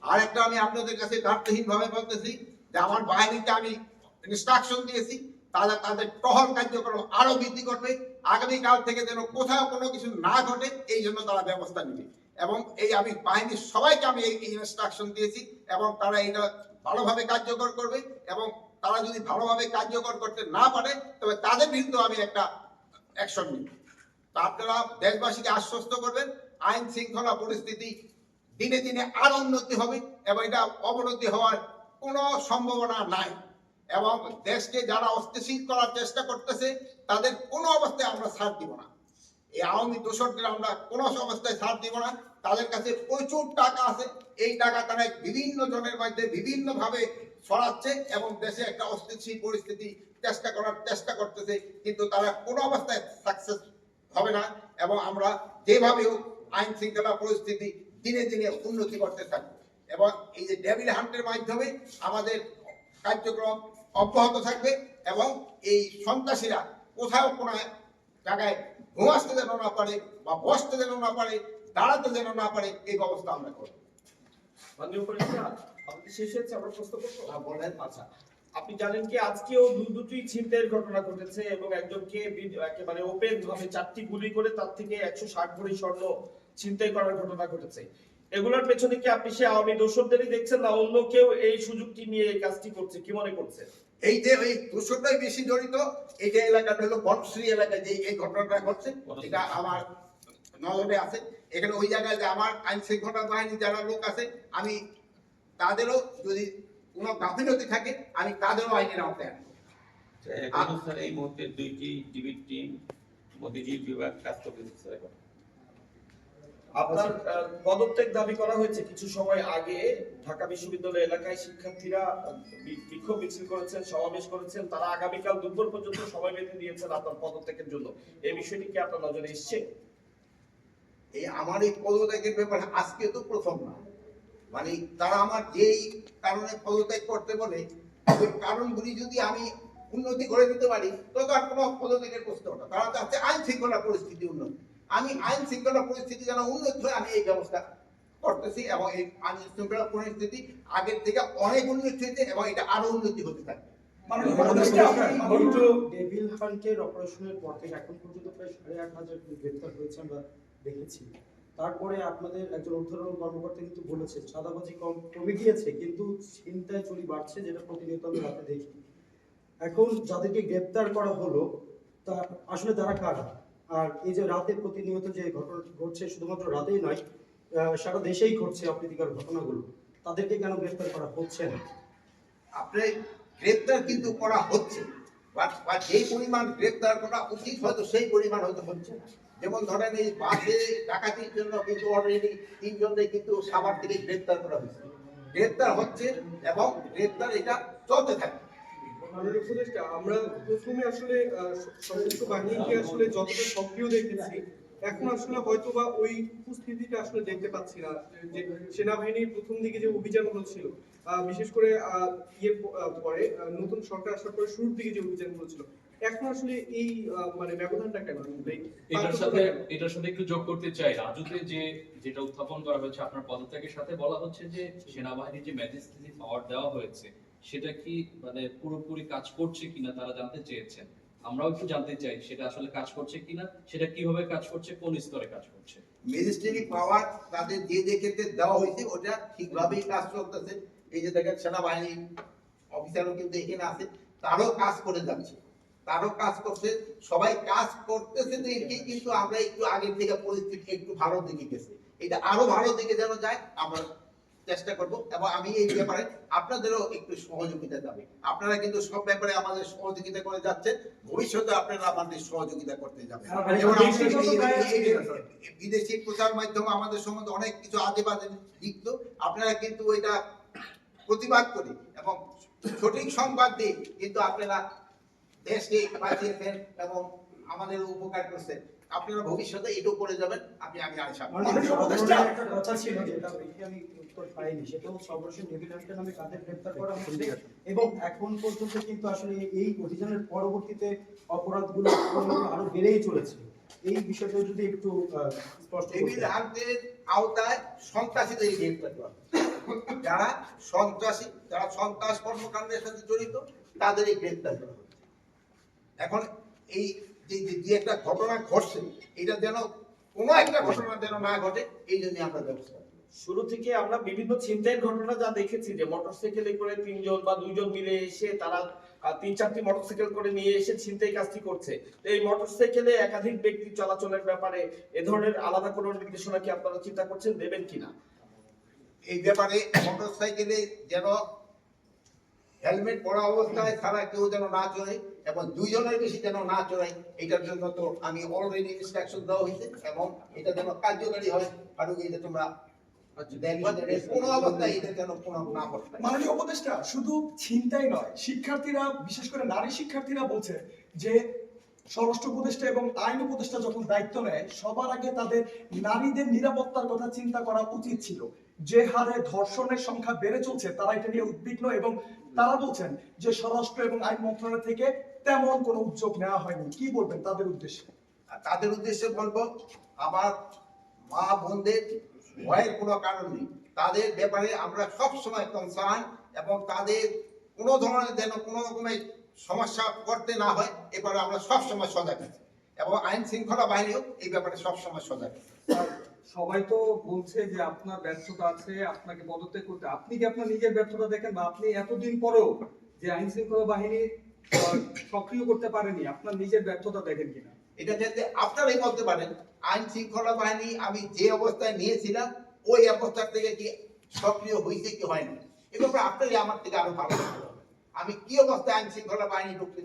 আর একটা আমি আপনাদের কাছে দায়িত্বহীনভাবে বলতেছি যে আমার বাহিনীকে আমি ইনস্ট্রাকশন দিয়েছি তারা তাদের টহল কার্যক্রম আরো বৃদ্ধি করবে, আগামীকাল থেকে যেন কোথাও কোনো কিছু না ঘটে এই জন্য তারা ব্যবস্থা নেবে। এবং এই আমি বাহিনীর সবাইকে আমি এই ইনস্ট্রাকশন দিয়েছি এবং তারা এটা ভালোভাবে কার্যকর করবে এবং তারা যদি ভালোভাবে কার্যকর করতে না পারে তবে তাদের বিরুদ্ধে আমি একটা অ্যাকশন নিব। তা আপনারা দেশবাসীকে আশ্বস্ত করবেন আইন শৃঙ্খলা পরিস্থিতি দিনে দিনে আরো উন্নতি হবে এবং এটা অবনতি হওয়ার কোনো সম্ভাবনা নাই। এবং দেশকে যারা অস্থিতিশীল করার চেষ্টা করতেছে তাদের কোনো অবস্থায় আমরা ছাড় দিব না। এই আওয়ামী দোষরদের আমরা কোনো অবস্থায় ছাড় দিব না। তাদের কাছে প্রচুর টাকা আছে, এই টাকা তারা বিভিন্ন জনের মধ্যে বিভিন্ন ভাবে ছড়াচ্ছে এবং দেশে একটা অস্থিতিশীল পরিস্থিতি চেষ্টা করতেছে, কিন্তু তারা কোনো অবস্থায় সাকসেস হবে না। এবং আমরা যেভাবে আইন শৃঙ্খলা পরিস্থিতি দিনে দিনে উন্নতি করতে থাকবো এবং এই যে ডেভিল হান্টের মাধ্যমে আমাদের কার্যক্রম অব্যাহত থাকবে এবং এই সন্ত্রাসীরা কোথাও কোনো জায়গায় ঘুমাতে যেন না পারে বা বসতে যেন না পারে, দাঁড়াতে যেন না পারে, এই ব্যবস্থা আমরা করব। মাননীয় উপদেষ্টা, আপনি শেষ হয়েছে আমরা প্রশ্ন করবো। বলেন। আচ্ছা, আপনি জানেন কি আজকেও দুটি ছিনতাইয়ের ঘটনা ঘটেছে এবং একজনকে একেবারে ওপেন ভাবে 4টি গুলি করে তার থেকে 160 ভরি স্বর্ণ ছিনতাই করার ঘটনা ঘটেছে। এগুলোর পেছনে কি আপনি সে আওয়ামী দোষরদেরই দেখছেন না অন্য কেউ এই সুযোগটি নিয়ে এই কাজটি করছে, কি মনে করছেন? এই যে এই দোষরটাই বেশি জড়িত। এই যে এলাকাটা হলো বনশ্রী এলাকায় যে এই ঘটনাটা ঘটছে এটা আমার নজরে আছে। এখানে ওই জায়গায় যে আমার আইন শৃঙ্খলা বাহিনী যারা লোক আছে আমি তাদেরও যদি কোনো গাফিলতি থাকে আমি তাদেরও আইনের আওতায় আনবো। এখন স্যার এই মুহূর্তে 2টি টিভি টিম মতিঝিল বিভাগ কাজ করতেছে স্যার। এখন আপনার পদত্যাগ দাবি করা হয়েছে কিছু সময় আগে। ঢাকা বিশ্ববিদ্যালয় এলাকায় শিক্ষার্থীরা বিক্ষোভ মিছিল করেছেন, সমাবেশ করেছেন, তারা আগামীকাল দুপুর পর্যন্ত সময় বেঁধে দিয়েছেন আপনার পদত্যাগের জন্য। এই বিষয়টি কি আপনার নজরে এসেছে? এই আমার এই পদত্যাগের ব্যাপারে আজকে তো প্রথম না, মানে তারা আমার যেই কারণে পদত্যাগ করতে বলে ওই কারণগুলি যদি আমি উন্নতি করে দিতে পারি তবে আর কোনো পদত্যাগের প্রশ্ন ওঠে। তারা চাচ্ছে আইন শৃঙ্খলা পরিস্থিতি উন্নতি। আমি আইন শৃঙ্খলা পরিস্থিতি যেন উন্নতি হয় আমি এই ব্যবস্থা করতেছি এবং এই আইন শৃঙ্খলা পরিস্থিতি আগের থেকে অনেক উন্নতি হয়েছে এবং এটা আরো উন্নতি হতে থাকবে। ডেভিল হান্টের অপারেশনের পর থেকে এখন পর্যন্ত প্রায় 8,500 গ্রেফতার হয়েছে আমরা দেখেছি। তারপরে আপনাদের একজন ঊর্ধ্বতন কর্মকর্তা কিন্তু বলেছেন চাঁদাবাজি কমে গিয়েছে কিন্তু ছিনতাই চুরি বাড়ছে, যেটা প্রতিনিয়ত আমি রাতে দেখি। এখন যাদেরকে গ্রেফতার করা হলো তা আসলে তারা কারা? আর এই যে রাতে প্রতিনিয়ত যে ঘটনা ঘটছে, শুধুমাত্র রাতেই নয় সারা দেশেই ঘটছে অপ্রীতিকর ঘটনাগুলো, তাদেরকে কেন গ্রেফতার করা হচ্ছে না? আপনি গ্রেফতার কিন্তু করা হচ্ছে, বা যেই পরিমাণ গ্রেফতার করা উচিত হয়তো সেই পরিমাণ হয়তো হচ্ছে না। যেমন ধরেন এই বাসে ডাকাতির জন্য কিন্তু অলরেডি 3 জনকে কিন্তু সাভার থেকে গ্রেফতার করা হয়েছে, গ্রেফতার হচ্ছে এবং গ্রেফতার এটা চলতে থাকবে। মাননীয় উপদেষ্টা, আমরা প্রথমে আসলে সশস্ত্র বাহিনীকে আসলে যতটা সক্রিয় দেখেছি এখন আসলে হয়তোবা ওই উপস্থিতিটা আসলে দেখতে পাচ্ছি না। যে সেনাবাহিনীর প্রথম দিকে যে অভিযানগুলো ছিল, বিশেষ করে পরে নতুন সরকার আসার পরে শুরুর দিকে যে অভিযানগুলো ছিল, এখন আসলে এই মানে ব্যবধানটা কেন? এটার সাথে একটু যোগ করতে চাই, রাজুতে যেটা উত্থাপন করা হয়েছে আপনার পদত্যাগের সাথে বলা হচ্ছে যে সেনাবাহিনীর যে ম্যাজিস্ট্রেট পাওয়ার দেওয়া হয়েছে সেটা কি মানে পুরোপুরি কাজ করছে কিনা তারা জানতে চেয়েছেন। আমরাও একটু জানতে চাই সেটা আসলে কাজ করছে কিনা, সেটা কিভাবে কাজ করছে, কোন স্তরে কাজ করছে। ম্যাজিস্ট্রেট পাওয়ার তাদের যে ক্ষেত্রে দেওয়া হয়েছে ওটা ঠিকভাবেই কাজ চলতেছে। এই যে দেখেন সেনাবাহিনী অফিসারও কিন্তু এখানে আছে, তারও কাজ করে যাচ্ছে, তারও কাজ করছে, সবাই কাজ করতেছে দেখে কিন্তু আমরা একটু আগের থেকে পরিস্থিতি একটু ভালো দিকে গেছে, এটা আরো ভালো দিকে যেন যায় আমরা চেষ্টা করব। এবং আমি এই ব্যাপারে আপনাদেরও একটু সহযোগিতা যাবে, আপনারা কিন্তু সব ব্যাপারে আমাদের সহযোগিতা করে যাচ্ছেন, ভবিষ্যতে আপনারা আমাদের সহযোগিতা করতে যাবেন। বিদেশি প্রচার মাধ্যম আমাদের সম্বন্ধে অনেক কিছু আজে বাজে লিখত, আপনারা কিন্তু ওইটা প্রতিবাদ করে এবং সঠিক সংবাদ দিয়ে কিন্তু আপনারা দেশকে বাঁচিয়েছেন এবং আমাদের উপকার করছেন। আপনারা ভবিষ্যতে এটাও করে যাবেন আমি আশা করি। একটা কথা ছিল যেটা আমি উত্তর পাইনি, সেটা হচ্ছে অপারেশন ডেভিল হান্টের নামে কাদের গ্রেফতার করা হচ্ছে এবং এখন পর্যন্ত কিন্তু আসলে এই অভিযানের পরবর্তীতে অপরাধগুলো আরো বেড়েই চলেছে। এই বিষয়টা যদি একটু স্পষ্ট। ডেভিল হান্টের আওতায় সন্ত্রাসীদের গ্রেফতার করা যারা সন্ত্রাসী, যারা সন্ত্রাস কর্মকাণ্ডের সাথে জড়িত, তাদেরই গ্রেপ্তার করা হচ্ছে। এখন এই যে একটা ঘটনা ঘটছে, এটা যেন কোনো একটা ঘটনা যেন না ঘটে, এই জন্য আমরা ব্যবস্থা নিই। শুরু থেকে আমরা বিভিন্ন ছিনতাইয়ের ঘটনা যা দেখেছি যে মোটরসাইকেলে করে 3 জন বা 2 জন মিলে এসে তারা 3-4টি মোটরসাইকেল করে নিয়ে এসে ছিনতাই কাজটি করছে। তো এই মোটরসাইকেলে একাধিক ব্যক্তি চলাচলের ব্যাপারে এ ধরনের আলাদা কোনো নির্দেশনা কি আপনারা চিন্তা করছেন দেবেন কিনা? এই ব্যাপারে মোটরসাইকেলে যেন হেলমেট পরা অবস্থায় ছাড়া কেউ যেন না চড়ে এবং 2 জনের বেশি যেন না চড়ায়, এটার জন্য তো আমি অলরেডি ইনস্ট্রাকশন দেওয়া হয়েছে এবং এটা যেন কার্যকারী হয়। আর এটা তোমরা কোনো অবস্থায় এটা যেন কোনো না ঘটে। মাননীয় উপদেষ্টা, শুধু ছিনতাই নয়, শিক্ষার্থীরা বিশেষ করে নারী শিক্ষার্থীরা বলছে যে স্বরাষ্ট্র উপদেষ্টা এবং আইন উপদেষ্টা যখন দায়িত্ব নেয় সবার আগে তাদের নারীদের নিরাপত্তার কথা চিন্তা করা উচিত ছিল। যে হারে ধর্ষণের সংখ্যা বেড়ে চলছে তারা এটা নিয়ে উদ্বিগ্ন এবং তারা বলছেন যে স্বরাষ্ট্র এবং আইন মন্ত্রণালয় থেকে তেমন কোনো উদ্যোগ নেওয়া হয়নি। কি বলবেন তাদের উদ্দেশ্যে? আর তাদের উদ্দেশ্যে বলবো, আমার মা বোনদের ভয়ের কোনো কারণ নেই। তাদের ব্যাপারে আমরা সব সময় কনসার্ন এবং তাদের কোনো ধরনের যেন কোনো রকমের সমস্যা করতে না হয়, এবারে আমরা সব সময় সজাগ আছি এবং আইন শৃঙ্খলা বাহিনীও এই ব্যাপারে সব সময় সজাগ আছে। সবাই তো বলছে যে আপনার ব্যর্থতা আছে, আপনাকে পদত্যাগ করতে। আপনি কি আপনার নিজের ব্যর্থতা দেখেন, বা আপনি এতদিন পরেও যে আইন শৃঙ্খলা বাহিনী সক্রিয় করতে পারেনি, আপনার নিজের ব্যর্থতা দেখেন কিনা? এটা যাতে আপনারাই বলতে পারেন আইন শৃঙ্খলা বাহিনী আমি যে অবস্থায় নিয়েছিলাম ওই অবস্থা থেকে কি সক্রিয় হয়েছে কি হয়নি, এ ব্যাপারে আপনারই আমার থেকে আরো ভালো বলতে হবে। আমি কি অবস্থায় আইন শৃঙ্খলা বাহিনী ঢুকতে